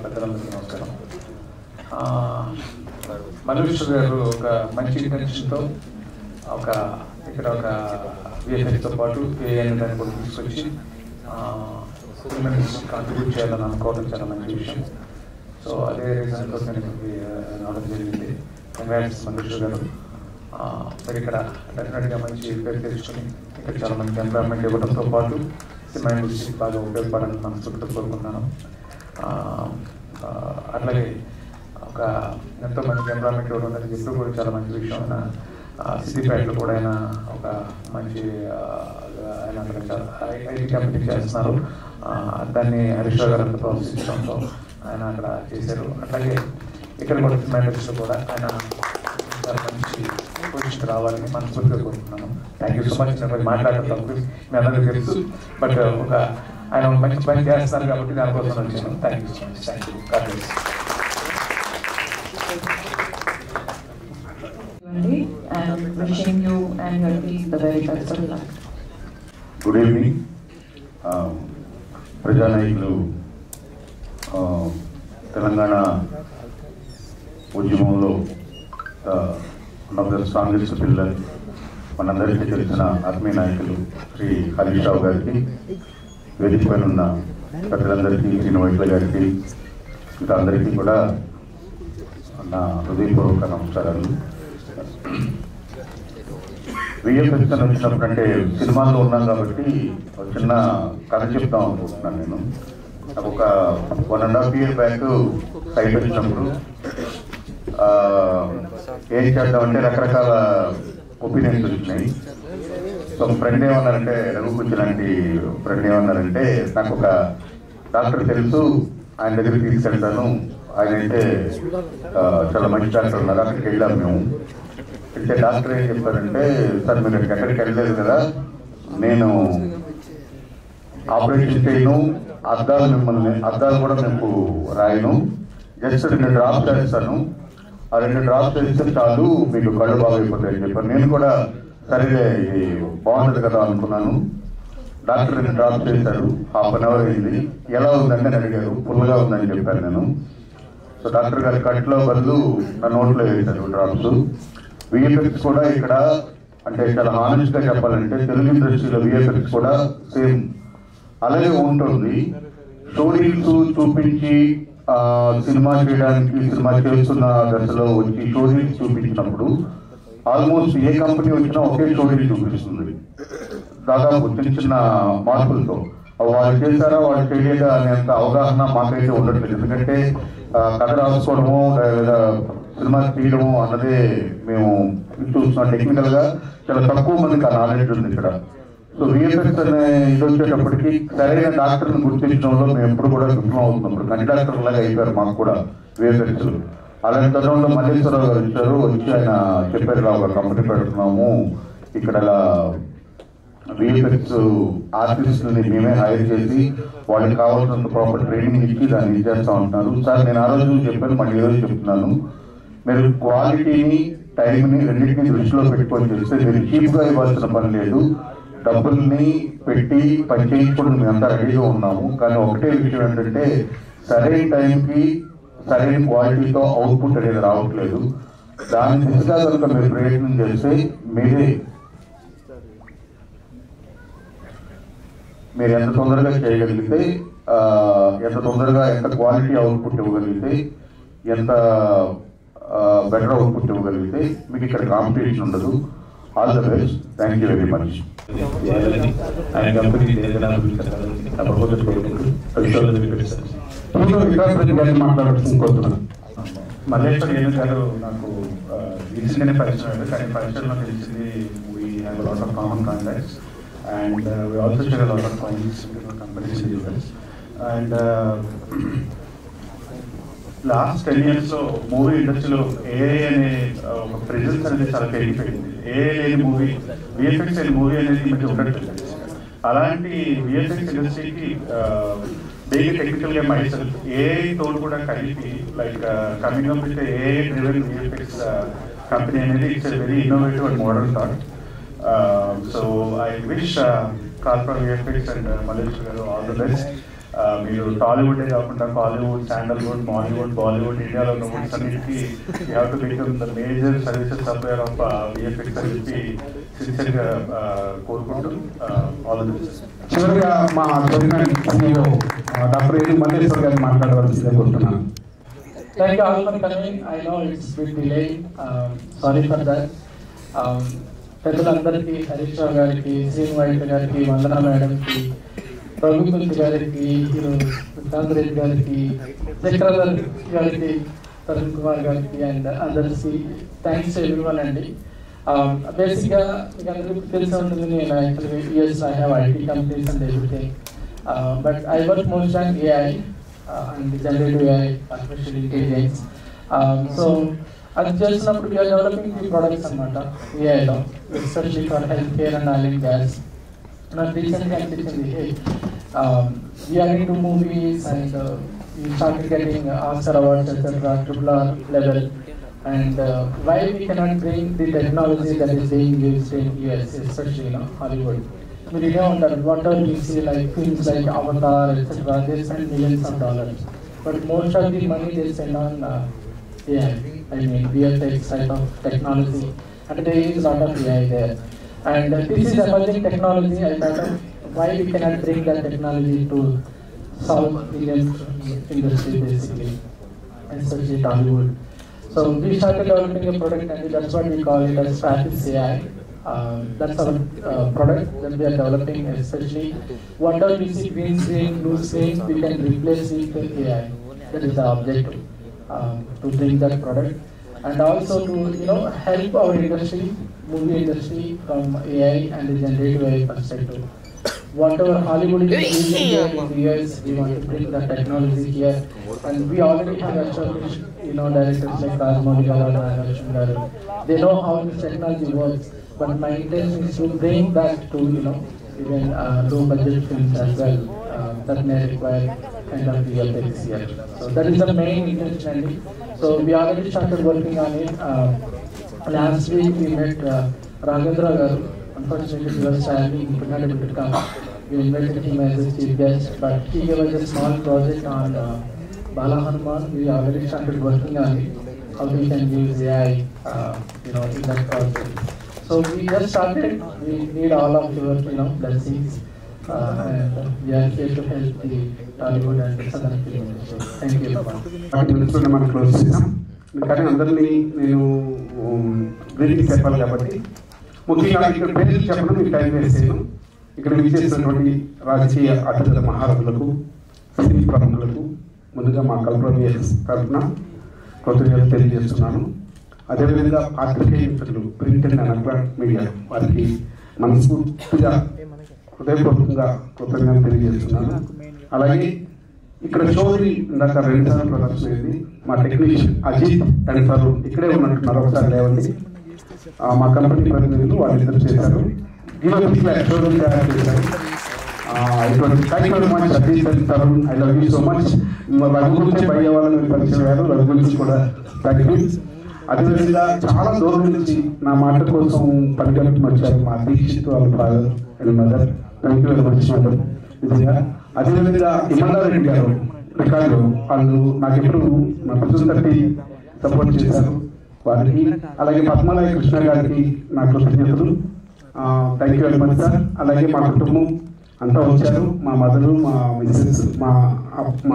పెద్దలందరికీ నమస్కారం. మనోజ్ గారు ఒక మంచి ఇంటెన్షన్తో ఇక్కడ ఒక విఎఫ్ఎక్స్తో పాటు ఏఐని దాన్ని కూడా తీసుకొచ్చి కాంట్రిబ్యూట్ చేయాలని అనుకోవడం చాలా మంచి విషయం. సో అదే రీజన్తో నేను రావడం జరిగింది. కంగ్రాట్స్ మనోజ్ గారు. మరి ఇక్కడ డెఫినెట్గా మంచి పేరు తెచ్చుకొని ఇక్కడ చాలా మంచి ఎంప్లాయ్మెంట్ ఇవ్వడంతో పాటు సినిమా ఇండస్ట్రీ బాగా ఉపయోగపడాలని మనస్ఫూర్తితో కోరుకున్నాను. అట్లాగే ఒక ఎంతో మంచి ఎంప్లాయ్మెంట్ ఇవ్వడం అనేది ఎప్పుడు కూడా చాలా మంచి విషయం. సిద్దిపేటలో కూడా ఆయన ఒక మంచి ఆయన అక్కడ ఐటీ కంపెనీ చేస్తున్నారు. దాన్ని హరీష్ రావు గారు అంతా ప్రోత్సహించడంతో ఆయన అక్కడ చేశారు. అట్లాగే ఇక్కడ కూడా సినిమా ఇండస్ట్రీలో కూడా ఆయన చాలా మంచి పొజిషన్ రావాలని మనస్ఫూర్తిగా కోరుకుంటున్నాను. Thank you so much. నేను మాట్లాడతాను మీ అందరికీ తెలుసు, బట్ ఒక ఆయన మంచి పని చేస్తున్నారు కాబట్టి దానికోసం వచ్చాను. Thank you so much. Thank you. And wishing you and your team the very best of luck. Good evening. ప్రజానాయకులు తెలంగాణ ఉద్యమంలో one of the strongest pillar మనందరికీ తెలిసిన ఆత్మీయ నాయకులు శ్రీ హరీష్ రావు గారికి, వేదిక పైన ఉన్న పెద్దలందరికీ, శ్రీను వైట్ల గారికి, ఇంకా అందరికీ కూడా నా హృదయపూర్వక నమస్కారాలు. విఎఫ్ఎక్స్ అని వచ్చినప్పుడు అంటే సినిమాల్లో ఉన్నాం కాబట్టి ఒక చిన్న కథ చెప్తాం అనుకుంటున్నాను. నేను నాకు ఒక 1.5 years బ్యాక్ సైట్ వచ్చినప్పుడు ఏం చేద్దామంటే రకరకాల ఒపీనియన్స్ వచ్చినాయి. సో ఫ్రెండ్ ఏమన్నారంటే, రఘుకుంజ లాంటి ఫ్రెండ్ ఏమన్నారంటే, నాకు ఒక డాక్టర్ తెలుసు, ఆయన దగ్గరికి తీసుకెళ్తాను, ఆయన అయితే చాలా మంచి డాక్టర్ ఉన్నారు, అక్కడికి వెళ్ళాము మేము. అంటే డాక్టర్ ఏం చెప్పారంటే, సార్ మీరు ఎక్కడికి వెళ్ళలేదు కదా, నేను ఆపరేషన్ చేయను, అద్దాలు కూడా మీకు రాయను, జస్ట్ 2 drops చేస్తాను, ఆ 2 drops చేస్తే చాలు మీకు కళ్ళు బాగైపోతాయని చెప్పారు. నేను కూడా సరే ఇది బాగుంటుంది కదా అనుకున్నాను. డాక్టర్ 2 drops చేశారు. 1/2 hour అయింది. ఎలా ఉందంటే అడిగారు. ఫుల్గా ఉందని చెప్పాను నేను. సో డాక్టర్ గారి కట్లో బదులు నా నోట్లో వేశారు డ్రాప్స్. విఎఫ్ఎక్స్ కూడా ఇక్కడ అంటే చాలా హానెస్ట్గా చెప్పాలంటే తెలుగు ఇండస్ట్రీలో విఎఫ్ఎక్స్ కూడా సేమ్ అలాగే ఉంటుంది. స్టోరీస్ చూపించి సినిమా చేయడానికి, సినిమా చేస్తున్న దశలో వచ్చి స్టోరీస్ చూపించినప్పుడు ఆల్మోస్ట్ ఏ కంపెనీ వచ్చినా ఒకే స్టోరీ చూపిస్తుంది, దాదాపు చిన్న చిన్న మార్పులతో. వాళ్ళు చేశారా వాళ్ళు చేయలేదా అనేంత అవగాహన మాకైతే ఉండట్లేదు. ఎందుకంటే కథ రాసుకోవడము లేదా సినిమా తీయడము అన్నదే మేము చూస్తున్నాం. టెక్నికల్గా చాలా తక్కువ మందికి ఆ నాలెడ్జ్ ఉంది ఇక్కడ. సో విఎఫ్ఎక్స్ అనే ఇది వచ్చేటప్పటికి సరైన డాక్టర్ని గుర్తించడంలో మేము ఎప్పుడు కూడా విఫలం అవుతున్నాం. ఇప్పుడు కంటి డాక్టర్ లాగా అయిపోయారు మాకు కూడా విఎఫ్ఎక్స్. అలాంటి తరుణంలో మల్లేశ్వరరావు గారు వచ్చారు. వచ్చి ఆయన చెప్పారు, ఒక కంపెనీ పెడుతున్నాము, ఇక్కడ విఎఫ్ఎక్స్ ఆర్టిస్టులని మేమే హైర్ చేసి వాళ్ళకి కావాల్సినంత ప్రాపర్ ట్రైనింగ్ ఇచ్చి దాన్ని ఇచ్చేస్తా ఉంటున్నారు. సార్ నేను ఆ రోజు చెప్పాను, మళ్ళీ ఈరోజు చెప్తున్నాను, మీరు క్వాలిటీని టైంని రెండింటినీ దృష్టిలో పెట్టుకొని చేస్తే మీరు చీప్గా ఇవ్వాల్సిన పని లేదు. డబ్బుల్ని పెట్టి పని చేయించుకోవడం మేము అంతా రెడీగా ఉన్నాము. కానీ ఒకటే విషయం ఏంటంటే సరైన టైంకి సరైన క్వాలిటీతో అవుట్పుట్ అనేది రావట్లేదు. దాని దిశగా కనుక మీరు ప్రయత్నం చేస్తే మీరు ఎంత తొందరగా చేయగలిగితే, ఎంత తొందరగా ఎంత క్వాలిటీ అవుట్పుట్ ఇవ్వగలిగితే, ఎంత బెటర్ అవుట్పుట్ ఇవ్వగలిగితే మీకు ఇక్కడ కాంపిటీషన్ ఉండదు. All the best. Thank you very much. Malleshwar ఏను గారు నాకు రీసెంట్గానే పరిచయం, కానీ పరిచయంలో తెలిసింది we have lot of common contacts and we also share a lot of coins with companies in the US. And last 10 years లో మూవీ ఇండస్ట్రీలో ఏఐ అనే ఒక ప్రెజెన్స్ అనేది చాలా పెరిగిపోయింది. ఏఐ లేని మూవీ, విఎఫ్ఎక్స్ అనే మూవీ అనేది మంచి ఉండట్లేదు. అలాంటి విఎఫ్ఎక్స్ ఇండస్ట్రీకి బేగ్ టెక్నికల్గా మైసెల్ఫ్ ఏఐ తోడు కూడా కలిపి like coming up with AI driven VFX company అనేది it's very innovative and modern thought. So I wish Kalpa VFX and Malesh garu all the best. మీరు టాలీవుడే కాకుండా కాలీవుడ్, శాండల్వుడ్, మాలీవుడ్, బాలీవుడ్, ఇండియాలో ఉన్న మూడ్స్ అన్నిటికీ you have to become the major services supplier of VFX అని చెప్పి సిన్సియర్గా కోరుకుంటూ ఆల్ ది బెస్ట్. చివరిగా మా CEO డాక్టర్ ఏడి మల్లేశ్వర్ గారిని మాట్లాడవలసిందిగా కోరుతున్నాను. Thank you all for coming. I know it's a bit delayed. Sorry for that. పెద్దలందరికీ, హరీష్ రావు గారికి, శ్రీను వైట్ గారికి, వందన మేడంకి, రఘుపతి గారికి, ప్రశాంత్ రెడ్డి గారికి, చక్రధర్ గారికి, తరుణ్ కుమార్ గారికి అండ్ అదర్స్కి థ్యాంక్స్ టు ఎవ్రీవన్ అండి. బేసిక్గా మీకు అందరికీ తెలిసి ఉంటుంది, నేను యాక్చువల్గా US I have IT companies and everything, but I work most on AI and generative AI, artificial intelligence. So అది చేసినప్పుడు వీఆర్ డెవలపింగ్ ది ప్రొడక్ట్స్ అనమాట ఏఐలో, especially for healthcare and oil and gas. నాకు రీసెంట్గా అనిపించింది, we're into movies and we started getting Oscar awards etcetera, RRR level, and why we cannot bring the technology that is being used in US, especially Hollywood. We don't wonder whatever we see, like films like Avatar, etc. They spend millions of dollars, but most of the money they spend on AI. I mean, VFX type of technology, and there is a lot of AI there. And this is emerging technology. I thought of why we cannot bring that technology to South Indian industry, basically, especially Hollywood. So we started developing a product, and that's what we call it as Stratis AI. That's our product that we are developing, especially whatever we see green screen, blue screen, we can replace it with AI. That is the objective, to bring that product, and also to help our industry, movie industry, from AI and the generative AI perspective. Whatever Hollywood is using here in the US, we want to bring that technology here, and we already have established, directors like Rajmouli Garu, Nagarjuna Garu. They know how this technology works. But my intention is to bring that to even low budget films as well, that may require kind of VFX here. So that is the main intention. So we already started working on it. Last week we met Raghavendra Garu. Unfortunately he was traveling, he could not able to come. We invited him as a chief guest, but he gave us a small project on Bala Hanuman. We already started working on it, how we can use AI in that project. So we just started. We need all of your blessings, and we are here to help the Hollywood and Southern film industry. Thank you. వాటి మినిట్స్లో మనం close చేసాం. కానీ అందరినీ నేను greetings చెప్పాలి కాబట్టి ముఖ్యంగా ఇక్కడ పేర్లు చెప్పడం మీకు టైం వేసాను. ఇక్కడ విచ్చేసినటువంటి రాజకీయ అతిథుల మహారథులకు, సినీ ప్రముఖులకు ముందుగా మా కల్పన విఎఫ్ఎక్స్ తరఫున కృతజ్ఞతలు తెలియజేస్తున్నాను. అదేవిధంగా పాత్రికేయ మిత్రులు, ప్రింట్ అండ్ ఎలక్ట్రానిక్ మీడియా వారికి మనస్ఫూర్తిగా హృదయపూర్వకంగా కృతజ్ఞతలు తెలియజేస్తున్నాను. అలాగే ఇక్కడ షోని ఇందాక 2 సార్లు ప్రదర్శన అయింది. మా టెక్నీషియన్ అజిత్ అండ్ తరుణ్ ఇక్కడే ఉన్నట్టున్నారు, ఒకసారి లేవండి. మా కంపెనీ ప్రతినిధులు వాళ్ళిద్దరు చేశారు. ఇటువంటి షోరూమ్ తయారు చేశారు. Thank you very much Ajith and Tarun, I love you so much. Raghu గురించి బయట వాళ్ళని పరిచయం అయ్యారు, రఘు గురించి కూడా థ్యాంక్ యూ. అదేవిధంగా చాలా దూరం నుంచి నా మాట కోసం పరిగెత్తుకు వచ్చారు మా దీక్షిత్ వాళ్ళ father and mother. Thank you very much madam. నిజంగా అదేవిధంగా ఇమందారెడ్డి గారు రికార్డు వాళ్ళు నాకెప్పుడు నా పుస్తకం సపోర్ట్ చేశారు వారికి. అలాగే పద్మనాయ కృష్ణ గారికి నా కృతజ్ఞతలు. Thank you very much sir. అలాగే మా కుటుంబం అంతా వచ్చారు, మా మదరు, మా మిస్సెస్, మా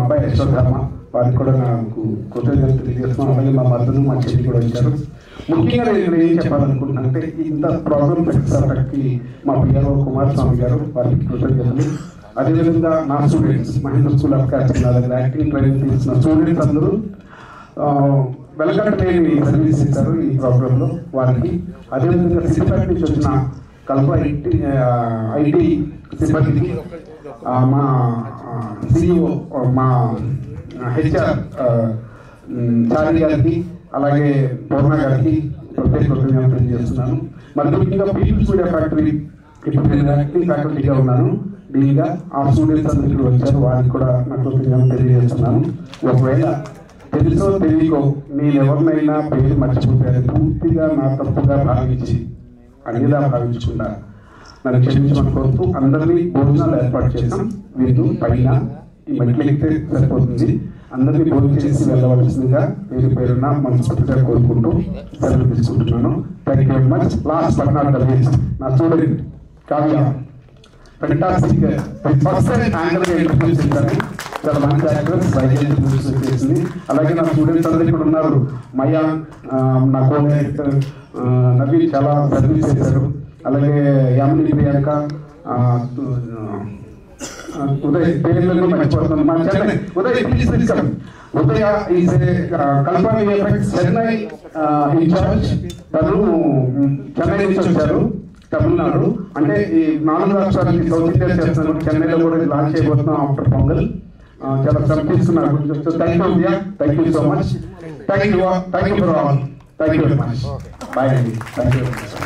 అబ్బాయి యశ్వర్ధర్మ, వారికి కూడా నాకు కృతజ్ఞతలు తెలియజేస్తున్నాను. అలాగే మా మదరు, మా చెల్లి కూడా వచ్చారు. ముఖ్యంగా నేను ఇక్కడ ఏం చెప్పాలనుకుంటున్నా అంటే, ఇంత ప్రోగ్రామ్ సక్సెస్ అవడానికి మా పిఆర్ఓ కుమారస్వామి గారు, వారికి కృతజ్ఞతలు. అదేవిధంగా నా students, Mahendra school of casting నా దగ్గర యాక్టింగ్ ట్రైనింగ్ తీసుకున్న స్టూడెంట్స్ అందరూ వెలకట్టలేని సర్వీస్ ఇచ్చారు ఈ ప్రోగ్రాంలో వారికి. అదేవిధంగా సిద్దిపేట నుంచి వచ్చిన కల్ప ఐటీ సిబ్బందికి, మా CEO, మా HR చారి గారికి, అలాగే పూర్ణ గారికి ప్రత్యేక కృతజ్ఞతలు తెలియజేస్తున్నాను. మరి ముఖ్యంగా పీపుల్స్ మీడియా ఫ్యాక్టరీ, ఇప్పుడు నేను యాక్టింగ్ ఫ్యాకల్టీగా ఉన్నాను డీగా. ఆ స్టూడెంట్స్ అందరికీ వచ్చారు, వారికి కూడా నా కృతజ్ఞతలు తెలియజేస్తున్నాను. ఒకవేళ తెలుసో తెలియకో నేను ఎవరినైనా పేరు మర్చిపోతే పూర్తిగా నా తప్పుగా భావించి అన్నిలా భావించకుండా నన్ను క్షమించమని కోరుతూ అందరినీ భోజనాలు ఏర్పాటు చేసాం. వీళ్ళు పైన ఈ మెట్లు ఎక్కితే సరిపోతుంది. అందరినీ భోజనం చేసి వెళ్ళవలసిందిగా పేరున మనస్ఫూర్తిగా కోరుకుంటూ సెలవు తీసుకుంటున్నాను. Thank you very much. Last but not the least, నా student Kavya fantastic first anchor introduce చేశాను. చాలా మంచి యాక్టర్స్ వైద్యం చేసింది. అలాగే నా స్టూడెంట్స్ అందరూ ఇక్కడ ఉన్నారు. మయా, నా కో డైరెక్టర్ నవీన్ చాలా సర్వీస్ చేశారు. అలాగే యామిని, ప్రియాంక, ఉదయ్ పేర్లను మర్చిపోతున్నాను. మా Chennai Uday please welcome. Udaya is Kalpana effects Chennai in charge. తను చెన్నై నుంచి వచ్చారు, తమిళనాడు. అంటే ఈ 4 రాష్ట్రాలకి సౌత్ ఇండియా చేస్తున్నాను. చెన్నైలో కూడా లాంచ్ చేయబోతున్నాం ఆఫ్టర్ పొంగల్. చాలా శ్రమిస్తున్నారు. Thank you Udaya, thank you so much. Thank you for all. Thank you very much. Bye అండి. Thank you very much.